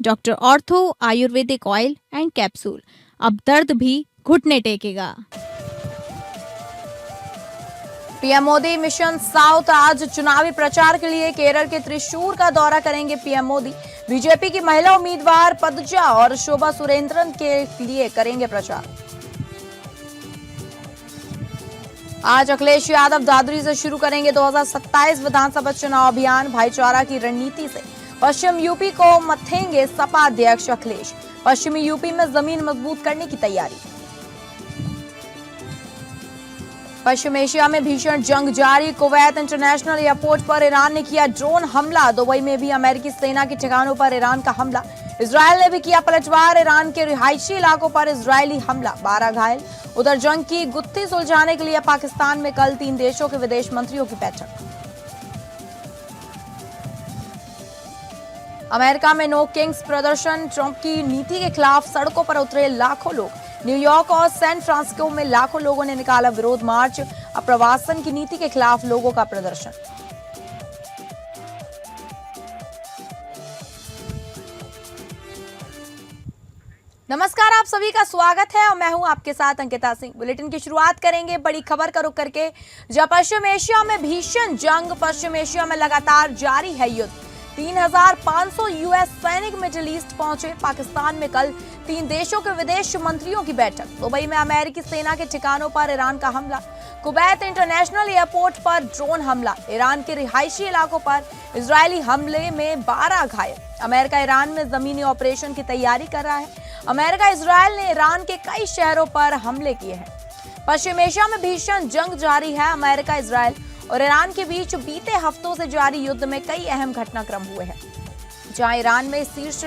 Doctor ortho Ayurvedic oil and capsule. अब दर्द भी घुटने टेकेगा। पीएम मोदी मिशन साउथ आज चुनावी प्रचार के लिए केरल के त्रिशूर का दौरा करेंगे पीएम मोदी। बीजेपी की महिला उम्मीदवार पदजा और शोभा सुरेंद्रन के लिए करेंगे प्रचार। आज अखिलेश यादव दादरी से शुरू करेंगे 2027 विधानसभा चुनाव अभियान। भाईचारा की रणनीति से पश्चिम यूपी को मथेंगे सपा अध्यक्ष अखिलेश। पश्चिमी यूपी में जमीन मजबूत करने की तैयारी। पश्चिम एशिया में भीषण जंग जारी। कुवैत इंटरनेशनल एयरपोर्ट पर ईरान ने किया ड्रोन हमला। दुबई में भी अमेरिकी सेना के ठिकानों पर ईरान का हमला। इजरायल ने भी किया पलटवार। ईरान के रिहायशी इलाकों पर इजरायली हमला, 12 घायल। उधर जंग की गुत्थी सुलझाने के लिए पाकिस्तान में कल 3 देशों के विदेश मंत्रियों की बैठक। अमेरिका में नो किंग्स प्रदर्शन। ट्रंप की नीति के खिलाफ सड़कों पर उतरे लाखों लोग। न्यूयॉर्क और सैन फ्रांसिस्को में लाखों लोगों ने निकाला विरोध मार्च। अप्रवासन की नीति के खिलाफ लोगों का प्रदर्शन। नमस्कार, आप सभी का स्वागत है और मैं हूं आपके साथ अंकिता सिंह। बुलेटिन की शुरुआत करेंगे बड़ी खबर का रुख करके, जहां पश्चिम एशिया में भीषण जंग। पश्चिम एशिया में लगातार जारी है युद्ध। 3,500 यूएस सैनिक मिडिल ईस्ट पहुंचे। पाकिस्तान में कल 3 देशों के विदेश मंत्रियों की बैठक। दुबई में अमेरिकी सेना के ठिकानों पर ईरान का हमला। कुवैत इंटरनेशनल एयरपोर्ट पर ड्रोन हमला। ईरान के रिहायशी इलाकों पर इजरायली हमले में 12 घायल। अमेरिका ईरान में जमीनी ऑपरेशन की तैयारी कर रहा है। अमेरिका इजरायल ने ईरान के कई शहरों पर हमले किए हैं। पश्चिम एशिया में भीषण जंग जारी है। अमेरिका, इजरायल और ईरान के बीच बीते हफ्तों से जारी युद्ध में कई अहम घटनाक्रम हुए हैं, जहां ईरान में शीर्ष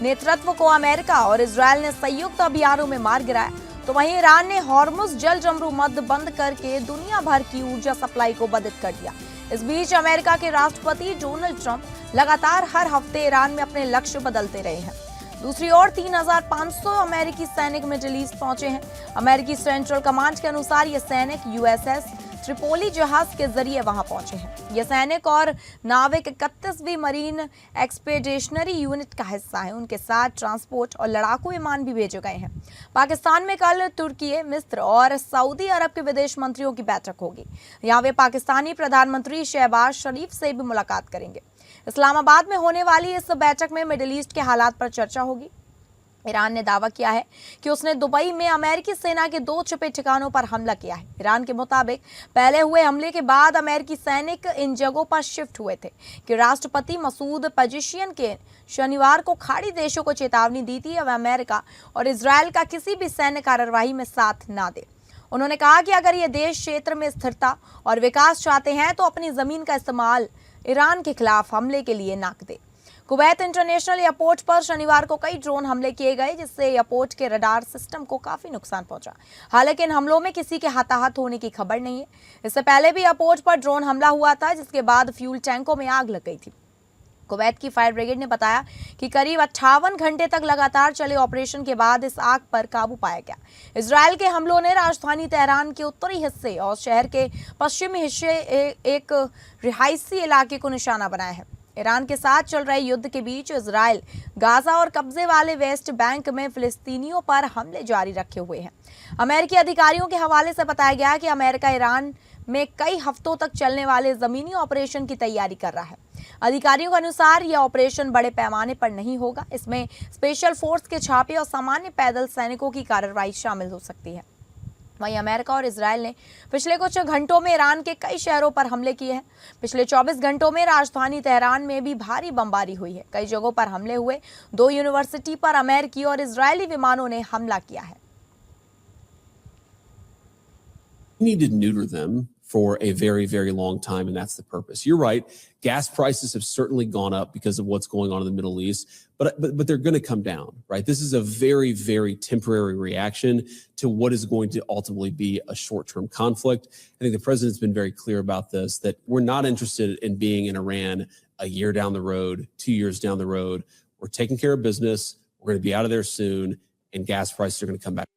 नेतृत्व को अमेरिका और इजरायल ने संयुक्त अभियानों में मार गिराया, तो वहीं ईरान ने हॉर्मुज जल जमरू मध्य बंद करके दुनिया भर की ऊर्जा सप्लाई को बाधित कर दिया। इस बीच अमेरिका के राष्ट्रपति डोनाल्ड ट्रंप लगातार हर हफ्ते ईरान में अपने लक्ष्य बदलते रहे हैं। दूसरी ओर 3,500 अमेरिकी सैनिक मिडिल ईस्ट पहुंचे हैं। अमेरिकी सेंट्रल कमांड के अनुसार ये सैनिक यूएसएस ट्रिपोली जहाज के जरिए वहां पहुंचे हैं। ये सैनिक और नाविक 31वीं मरीन एक्सपेडिशनरी यूनिट का हिस्सा है। उनके साथ ट्रांसपोर्ट और लड़ाकू विमान भी भेजे गए हैं। पाकिस्तान में कल तुर्की, मिस्र और सऊदी अरब के विदेश मंत्रियों की बैठक होगी। यहाँ वे पाकिस्तानी प्रधानमंत्री शहबाज शरीफ से भी मुलाकात करेंगे। इस्लामाबाद में होने वाली इस बैठक में मिडिल ईस्ट के हालात पर चर्चा होगी। ईरान ने दावा किया है कि उसने दुबई में अमेरिकी सेना के 2 छिपे ठिकानों पर हमला किया है। ईरान के मुताबिक पहले हुए हमले के बाद अमेरिकी सैनिक इन जगहों पर शिफ्ट हुए थे कि राष्ट्रपति मसूद पेजेशियन के शनिवार को खाड़ी देशों को चेतावनी दी थी अब अमेरिका और इजरायल का किसी भी सैन्य कार्यवाही में साथ ना दे। उन्होंने कहा कि अगर ये देश क्षेत्र में स्थिरता और विकास चाहते हैं तो अपनी जमीन का इस्तेमाल ईरान के खिलाफ हमले के लिए ना दे। कुवैत इंटरनेशनल एयरपोर्ट पर शनिवार को कई ड्रोन हमले किए गए, जिससे एयरपोर्ट के रडार सिस्टम को काफी नुकसान पहुंचा। हालांकि इन हमलों में किसी के हताहत होने की खबर नहीं है। इससे पहले भी एयरपोर्ट पर ड्रोन हमला हुआ था, जिसके बाद फ्यूल टैंकों में आग लग गई थी। कुवैत की फायर ब्रिगेड ने बताया कि करीब 58 घंटे तक लगातार चले ऑपरेशन के बाद इस आग पर काबू पाया गया। इजरायल के हमलों ने राजधानी तेहरान के उत्तरी हिस्से और शहर के पश्चिमी हिस्से एक रिहायशी इलाके को निशाना बनाया है। ईरान के साथ चल रहे युद्ध के बीच इजरायल गाजा और कब्जे वाले वेस्ट बैंक में फिलिस्तीनियों पर हमले जारी रखे हुए हैं। अमेरिकी अधिकारियों के हवाले से बताया गया कि अमेरिका ईरान में कई हफ्तों तक चलने वाले जमीनी ऑपरेशन की तैयारी कर रहा है। अधिकारियों के अनुसार यह ऑपरेशन बड़े पैमाने पर नहीं होगा। इसमें स्पेशल फोर्स के छापे और सामान्य पैदल सैनिकों की कार्रवाई शामिल हो सकती है। वहीं अमेरिका और इजरायल ने पिछले कुछ घंटों में ईरान के कई शहरों पर हमले किए हैं। पिछले 24 घंटों में राजधानी तेहरान में भी भारी बमबारी हुई है। कई जगहों पर हमले हुए। 2 यूनिवर्सिटी पर अमेरिकी और इजरायली विमानों ने हमला किया है। need to neuter them for a very, very long time, and that's the purpose. You're right. Gas prices have certainly gone up because of what's going on in the Middle East, but they're going to come down, right? This is a very, very temporary reaction to what is going to ultimately be a short-term conflict. I think the president's been very clear about this, that we're not interested in being in Iran a year down the road, 2 years down the road. We're taking care of business. We're going to be out of there soon, and gas prices are going to come back.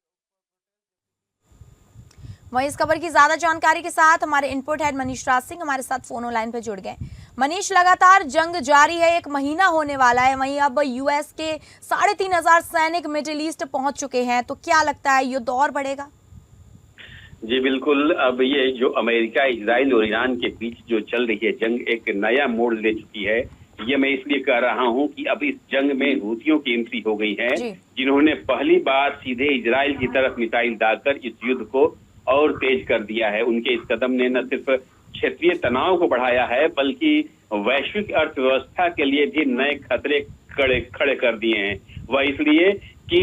वहीं इस खबर की ज्यादा जानकारी के साथ हमारे input head Manish Raj Singh हमारे साथ फोन लाइन पर जुड़ गए। मनीष, लगातार जंग जारी है, 1 महीना होने वाला है। वहीं अब यूएस के 3,500 सैनिक मिडिल ईस्ट पहुंच चुके हैं, तो क्या लगता है युद्ध और बढ़ेगा? जी बिल्कुल। अब ये जो अमेरिका, इजराइल और ईरान के बीच जो चल रही है जंग, एक नया मोड़ ले चुकी है। ये मैं इसलिए कह रहा हूं कि अब इस जंग में हूथियों की एंट्री हो गई है, जिन्होंने पहली बार सीधे इजराइल की तरफ मिसाइल दागकर इस युद्ध को और तेज कर दिया है। उनके इस कदम ने न सिर्फ क्षेत्रीय तनाव को बढ़ाया है, बल्कि वैश्विक अर्थव्यवस्था के लिए भी नए खतरे खड़े कर दिए हैं। वह इसलिए कि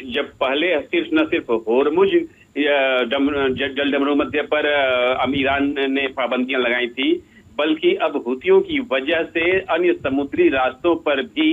जब पहले न सिर्फ होर्मुज जल डमरू मध्य पर ईरान ने पाबंदियां लगाई थी, बल्कि अब हूथियों की वजह से अन्य समुद्री रास्तों पर भी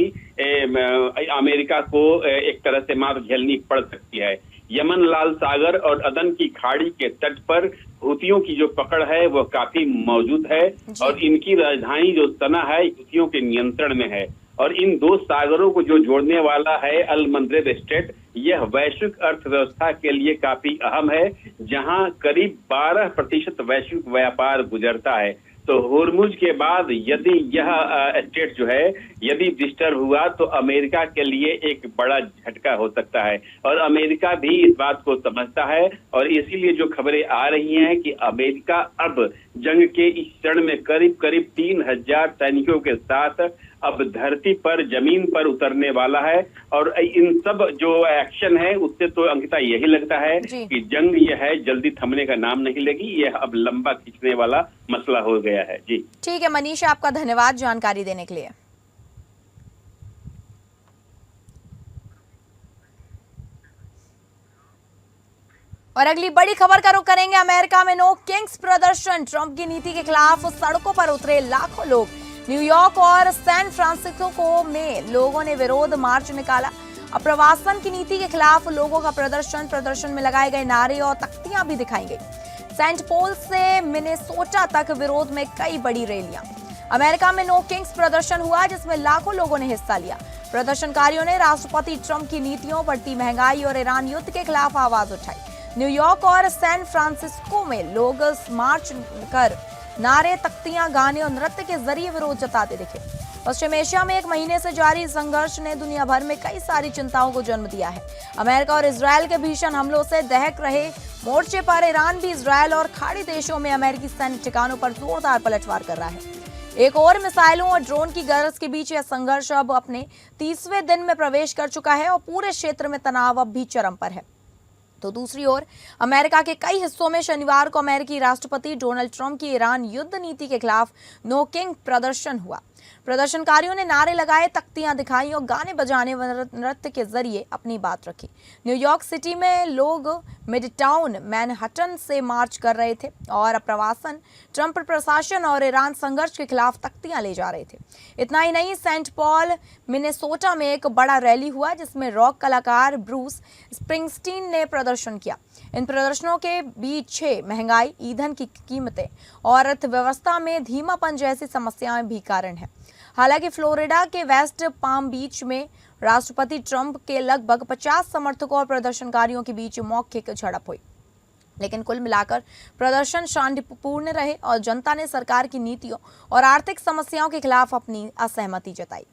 अमेरिका को एक तरह से मार झेलनी पड़ सकती है। यमन, लाल सागर और अदन की खाड़ी के तट पर हूथियों की जो पकड़ है वह काफी मौजूद है और इनकी राजधानी जो सना है हूथियों के नियंत्रण में है। और इन 2 सागरों को जो जोड़ने वाला है अल मंद्रेब स्ट्रेट, यह वैश्विक अर्थव्यवस्था के लिए काफी अहम है, जहां करीब 12% वैश्विक व्यापार गुजरता है। तो होर्मुज के बाद यदि यह स्टेट जो है यदि डिस्टर्ब हुआ तो अमेरिका के लिए एक बड़ा झटका हो सकता है, और अमेरिका भी इस बात को समझता है। और इसीलिए जो खबरें आ रही हैं कि अमेरिका अब जंग के इस चरण में करीब 3,000 सैनिकों के साथ अब धरती पर, जमीन पर उतरने वाला है। और इन सब जो एक्शन है उससे तो अंकिता यही लगता है कि जंग यह है जल्दी थमने का नाम नहीं लेगी, यह अब लंबा खींचने वाला मसला हो गया है। जी ठीक है मनीष, आपका धन्यवाद जानकारी देने के लिए। और अगली बड़ी खबर का रुख करेंगे। अमेरिका में नो किंग्स प्रदर्शन, ट्रंप की नीति के खिलाफ सड़कों पर उतरे लाखों लोग। न्यूयॉर्क और सैन फ्रांसिस्को में लोगों ने विरोध मार्च निकाला। अप्रवासन की नीति के खिलाफ लोगों का प्रदर्शन में लगाए गए नारे और तख्तियां भी दिखाई गई। सेंट पॉल से मिनेसोटा तक विरोध में कई बड़ी रैलियां। अमेरिका में नो किंग्स प्रदर्शन हुआ, जिसमें लाखों लोगों ने हिस्सा लिया। प्रदर्शनकारियों ने राष्ट्रपति ट्रंप की नीतियों, बढ़ती महंगाई और ईरान युद्ध के खिलाफ आवाज उठाई। न्यूयॉर्क और सैन फ्रांसिस्को में लोग मार्च कर नारे, तख्तियां, गाने और नृत्य के जरिए विरोध जताते दिखे। पश्चिम एशिया में 1 महीने से जारी संघर्ष ने दुनिया भर में कई सारी चिंताओं को जन्म दिया है। अमेरिका और इजरायल के भीषण हमलों से दहक रहे मोर्चे पर ईरान भी इजरायल और खाड़ी देशों में अमेरिकी सैन्य ठिकानों पर जोरदार पलटवार कर रहा है। एक और मिसाइलों और ड्रोन की गरज के बीच यह संघर्ष अब अपने 30वें दिन में प्रवेश कर चुका है और पूरे क्षेत्र में तनाव अब भी चरम पर है। तो दूसरी ओर अमेरिका के कई हिस्सों में शनिवार को अमेरिकी राष्ट्रपति डोनाल्ड ट्रंप की ईरान युद्ध नीति के खिलाफ नो किंग प्रदर्शन हुआ। प्रदर्शनकारियों ने नारे लगाए, तख्तियां दिखाई और गाने बजाने व नृत्य के जरिए अपनी बात रखी। न्यूयॉर्क सिटी में लोग मिडटाउन मैनहट्टन से मार्च कर रहे थे और अप्रवासन, ट्रंप प्रशासन और ईरान संघर्ष के खिलाफ तख्तियां ले जा रहे थे। इतना ही नहीं, सेंट पॉल मिनेसोटा में एक बड़ा रैली हुआ, जिसमें रॉक कलाकार ब्रूस स्प्रिंगस्टीन ने प्रदर्शन किया। इन प्रदर्शनों के बीच महंगाई, ईंधन की कीमतें और अर्थव्यवस्था में धीमापन जैसी समस्याएं भी कारण है। हालांकि फ्लोरिडा के वेस्ट पाम बीच में राष्ट्रपति ट्रंप के लगभग 50 समर्थकों और प्रदर्शनकारियों के बीच मौखिक झड़प हुई, लेकिन कुल मिलाकर प्रदर्शन शांतिपूर्ण रहे और जनता ने सरकार की नीतियों और आर्थिक समस्याओं के खिलाफ अपनी असहमति जताई।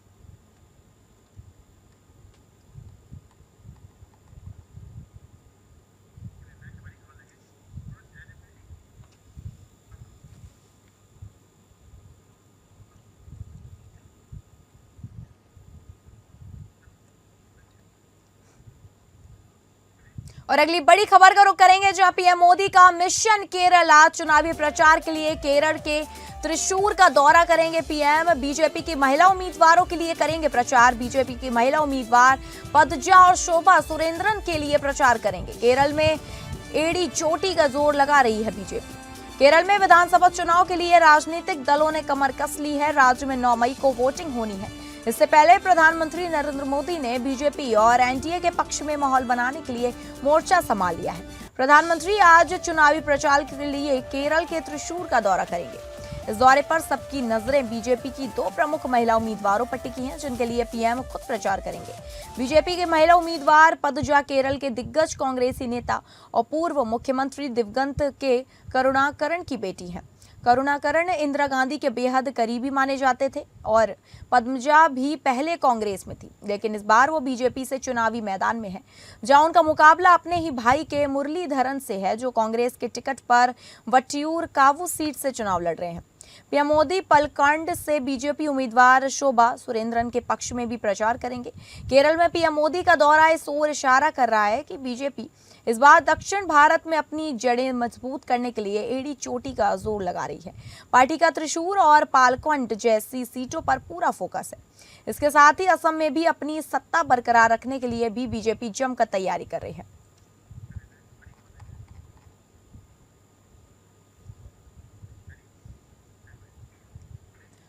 और अगली बड़ी खबर का रुख करेंगे, जहां पीएम मोदी का मिशन केरल। आज चुनावी प्रचार के लिए केरल के त्रिशूर का दौरा करेंगे पीएम। बीजेपी की महिला उम्मीदवारों के लिए करेंगे प्रचार। बीजेपी की महिला उम्मीदवार पद्मजा और शोभा सुरेंद्रन के लिए प्रचार करेंगे। केरल में एड़ी चोटी का जोर लगा रही है बीजेपी। केरल में विधानसभा चुनाव के लिए राजनीतिक दलों ने कमर कस ली है। राज्य में 9 मई को वोटिंग होनी है। इससे पहले प्रधानमंत्री नरेंद्र मोदी ने बीजेपी और एनडीए के पक्ष में माहौल बनाने के लिए मोर्चा संभाल लिया है। प्रधानमंत्री आज चुनावी प्रचार के लिए केरल के त्रिशूर का दौरा करेंगे। इस दौरे पर सबकी नजरें बीजेपी की 2 प्रमुख महिला उम्मीदवारों पर टिकी हैं, जिनके लिए पीएम खुद प्रचार करेंगे। बीजेपी के महिला उम्मीदवार पद्मजा केरल के दिग्गज कांग्रेसी नेता और पूर्व मुख्यमंत्री दिवंगत के करुणाकरण की बेटी हैं। करुणाकरण इंदिरा गांधी के बेहद करीबी माने जाते थे और पद्मजा भी पहले कांग्रेस में थी, लेकिन इस बार वो बीजेपी से चुनावी मैदान में है, जहां उनका मुकाबला अपने ही भाई के मुरलीधरन से है, जो कांग्रेस के टिकट पर वट्टियूर कावू सीट से चुनाव लड़ रहे हैं। पीएम मोदी पलकंड से बीजेपी उम्मीदवार शोभा सुरेंद्रन के पक्ष में भी प्रचार करेंगे। केरल में पीएम मोदी का दौरा इस ओर इशारा कर रहा है कि बीजेपी इस बार दक्षिण भारत में अपनी जड़ें मजबूत करने के लिए एड़ी चोटी का जोर लगा रही है। पार्टी का त्रिशूर और पालकंड जैसी सीटों पर पूरा फोकस है। इसके साथ ही असम में भी अपनी सत्ता बरकरार रखने के लिए भी बीजेपी जमकर तैयारी कर रही है।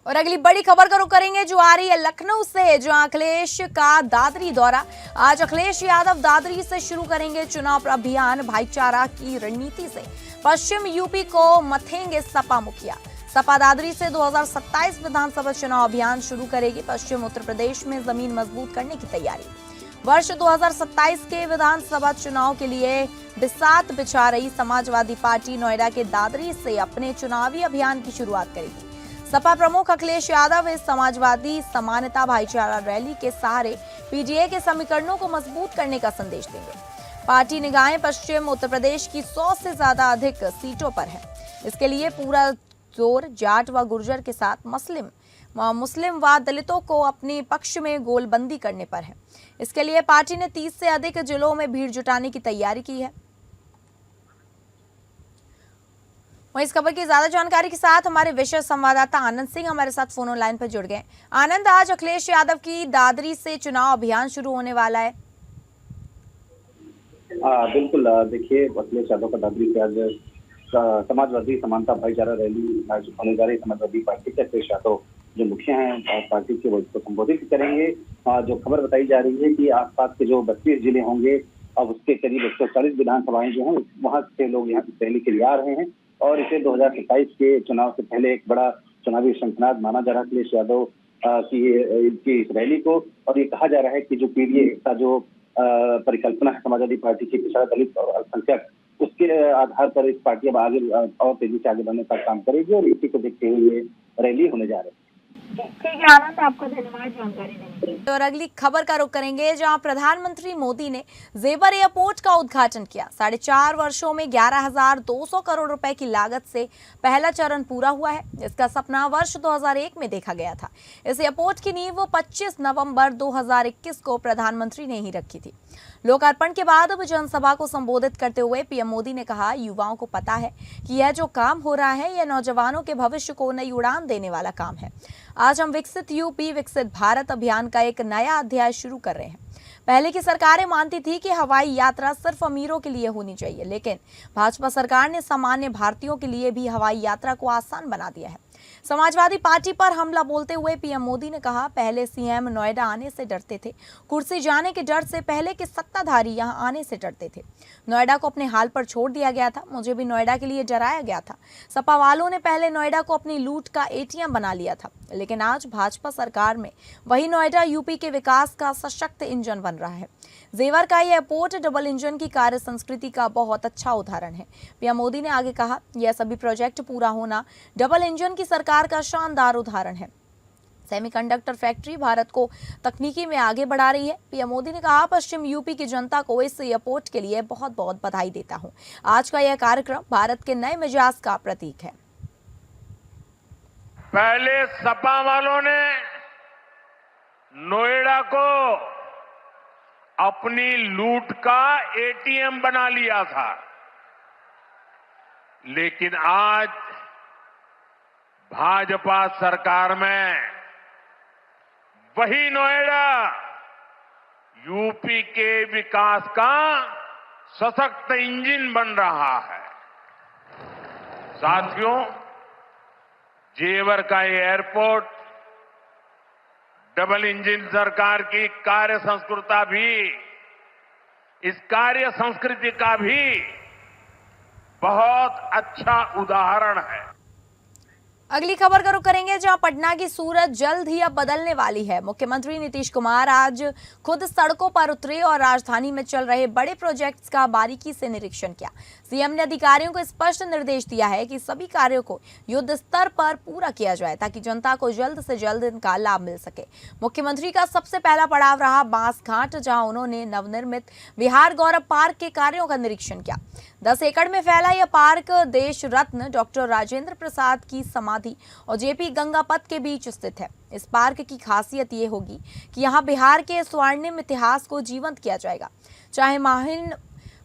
और अगली बड़ी खबर का रुख करेंगे जो आ रही है लखनऊ से, जहां अखिलेश का दादरी दौरा। आज अखिलेश यादव दादरी से शुरू करेंगे चुनाव अभियान। भाईचारा की रणनीति से पश्चिम यूपी को मथेंगे सपा मुखिया। सपा दादरी से 2027 विधानसभा चुनाव अभियान शुरू करेगी। पश्चिम उत्तर प्रदेश में जमीन मजबूत करने की तैयारी। वर्ष 2027 के विधानसभा चुनाव के लिए बिसात बिछा रही समाजवादी पार्टी नोएडा के दादरी से अपने चुनावी अभियान की शुरुआत करेगी। सपा प्रमुख अखिलेश यादव इस समाजवादी समानता भाईचारा रैली के सहारे पीडीए के समीकरणों को मजबूत करने का संदेश देंगे। पार्टी निगाहें पश्चिम उत्तर प्रदेश की 100 से ज्यादा अधिक सीटों पर है। इसके लिए पूरा जोर जाट व गुर्जर के साथ मुस्लिम व दलितों को अपने पक्ष में गोलबंदी करने पर है। इसके लिए पार्टी ने 30 से अधिक जिलों में भीड़ जुटाने की तैयारी की है। वहीं इस खबर की ज्यादा जानकारी के साथ हमारे विशेष संवाददाता आनंद सिंह हमारे साथ फोन लाइन पर जुड़ गए। आनंद, आज अखिलेश यादव की दादरी से चुनाव अभियान शुरू होने वाला है। बिल्कुल, देखिए अखिलेश यादव का दादरी से आज समाजवादी समानता भाईचारा रैली आज होने जा रही। समाजवादी पार्टी के अखिलेश यादव जो मुखिया हैं पार्टी के, वो इसको संबोधित करेंगे। जो खबर बताई जा रही है कि आसपास के जो 32 जिले होंगे, अब उसके करीब 140 विधानसभाएं जो हैं वहां से लोग यहाँ रैली के लिए आ रहे हैं और इसे 2027 के चुनाव से पहले एक बड़ा चुनावी शंखनाद माना जा रहा है अखिलेश यादव की इस रैली को। और ये कहा जा रहा है कि जो पीडीए का जो परिकल्पना है समाजवादी पार्टी की पिछड़ा दलित और अल्पसंख्यक, उसके आधार पर इस पार्टी अब आगे और तेजी से आगे बढ़ने का काम करेगी और इसी को देखते हुए ये रैली होने जा रही है। ठीक है आनंद, आपको धन्यवाद जानकारी देने के लिए। और अगली खबर का रुख करेंगे जहां प्रधानमंत्री मोदी ने जेवर एयरपोर्ट का उद्घाटन किया। 4.5 वर्षों में 11,200 करोड़ रुपए की लागत से पहला चरण पूरा हुआ है। इसका सपना वर्ष 2001 में देखा गया था। इस एयरपोर्ट की नींव 25 नवंबर 2021 को प्रधानमंत्री ने ही रखी थी। लोकार्पण के बाद अब जनसभा को संबोधित करते हुए पीएम मोदी ने कहा, युवाओं को पता है कि यह जो काम हो रहा है यह नौजवानों के भविष्य को नई उड़ान देने वाला काम है। आज हम विकसित यूपी विकसित भारत अभियान का एक नया अध्याय शुरू कर रहे हैं। पहले की सरकारें मानती थी कि हवाई यात्रा सिर्फ अमीरों के लिए होनी चाहिए, लेकिन भाजपा सरकार ने सामान्य भारतीयों के लिए भी हवाई यात्रा को आसान बना दिया है। समाजवादी पार्टी पर हमला बोलते हुए पीएम मोदी ने कहा, पहले सीएम नोएडा आने से डरते थे, कुर्सी जाने के डर से पहले के सत्ताधारी यहां आने से डरते थे। नोएडा को अपने हाल पर छोड़ दिया गया था, मुझे भी नोएडा के लिए डराया गया था। सपा वालों ने पहले नोएडा को अपनी लूट का एटीएम बना लिया था, लेकिन आज भाजपा सरकार में वही नोएडा यूपी के विकास का सशक्त इंजन बन रहा है। जेवर का एयरपोर्ट डबल इंजन की कार्य संस्कृति का बहुत अच्छा उदाहरण है। पीएम मोदी ने आगे कहा, यह सभी प्रोजेक्ट पूरा होना डबल इंजन की सरकार का शानदार उदाहरण है। सेमीकंडक्टर फैक्ट्री भारत को तकनीकी में आगे बढ़ा रही है। पीएम मोदी ने कहा, पश्चिम यूपी की जनता को इस एयरपोर्ट के लिए बहुत बहुत बधाई देता हूं। आज का यह कार्यक्रम भारत के नए मिजाज का प्रतीक है। पहले सपा वालों ने नोएडा को अपनी लूट का एटीएम बना लिया था, लेकिन आज भाजपा सरकार में वही नोएडा यूपी के विकास का सशक्त इंजन बन रहा है। साथियों, जेवर का एयरपोर्ट डबल इंजन सरकार की कार्य संस्कृति का भी बहुत अच्छा उदाहरण है। अगली खबर का रुख करेंगे, जहां पटना की सूरत जल्द ही अब बदलने वाली है। मुख्यमंत्री नीतीश कुमार आज खुद सड़कों पर उतरे और राजधानी में चल रहे बड़े प्रोजेक्ट्स का बारीकी से निरीक्षण किया। सीएम ने अधिकारियों को स्पष्ट निर्देश दिया है कि सभी कार्यों को युद्ध स्तर पर पूरा किया जाए ताकि जनता को जल्द से जल्द इनका लाभ मिल सके। मुख्यमंत्री का सबसे पहला पड़ाव रहा बांसघाट, जहां उन्होंने नवनिर्मित बिहार गौरव पार्क के कार्यों का निरीक्षण किया। 10 एकड़ में फैला यह पार्क देश रत्न डॉक्टर राजेंद्र प्रसाद की समाधि और जेपी गंगा पथ के बीच स्थित है। इस पार्क की खासियत ये होगी कि यहाँ बिहार के स्वर्णिम इतिहास को जीवंत किया जाएगा। चाहे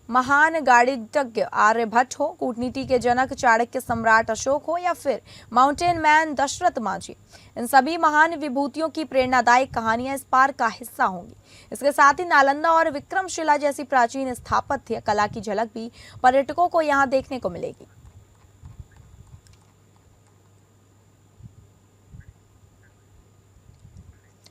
महान गणितज्ञ आर्यभट्ट हो, कूटनीति के जनक चाणक्य सम्राट अशोक हो या फिर माउंटेन मैन दशरथ माझी, इन सभी महान विभूतियों की प्रेरणादायक कहानियां इस पार्क का हिस्सा होंगी। इसके साथ ही नालंदा और विक्रमशिला जैसी प्राचीन स्थापत्य कला की झलक भी पर्यटकों को यहाँ देखने को मिलेगी।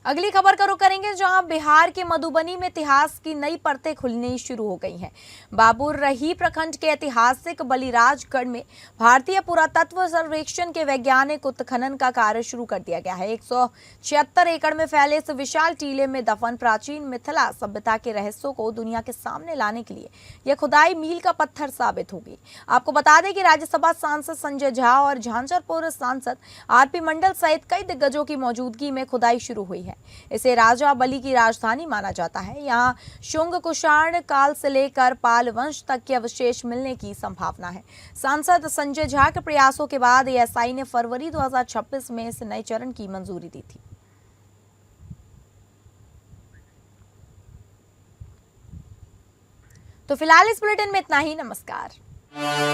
अगली खबर का रुख करेंगे, जहां बिहार के मधुबनी में इतिहास की नई परतें खुलनी शुरू हो गई हैं। बाबूरही प्रखंड के ऐतिहासिक बलिराजगढ़ में भारतीय पुरातत्व सर्वेक्षण के वैज्ञानिक उत्खनन का कार्य शुरू कर दिया गया है। 176 एकड़ में फैले इस विशाल टीले में दफन प्राचीन मिथिला सभ्यता के रहस्यों को दुनिया के सामने लाने के लिए यह खुदाई मील का पत्थर साबित होगी। आपको बता दें कि राज्यसभा सांसद संजय झा और झांझरपुर सांसद आरपी मंडल सहित कई दिग्गजों की मौजूदगी में खुदाई शुरू हुई है। इसे राजा बलि की राजधानी माना जाता है। यहाँ शुंग कुषाण काल से लेकर पाल वंश तक के अवशेष मिलने की संभावना है। सांसद संजय झा के प्रयासों के बाद एएसआई ने फरवरी 2026 में इस नए चरण की मंजूरी दी थी। तो फिलहाल इस बुलेटिन में इतना ही। नमस्कार।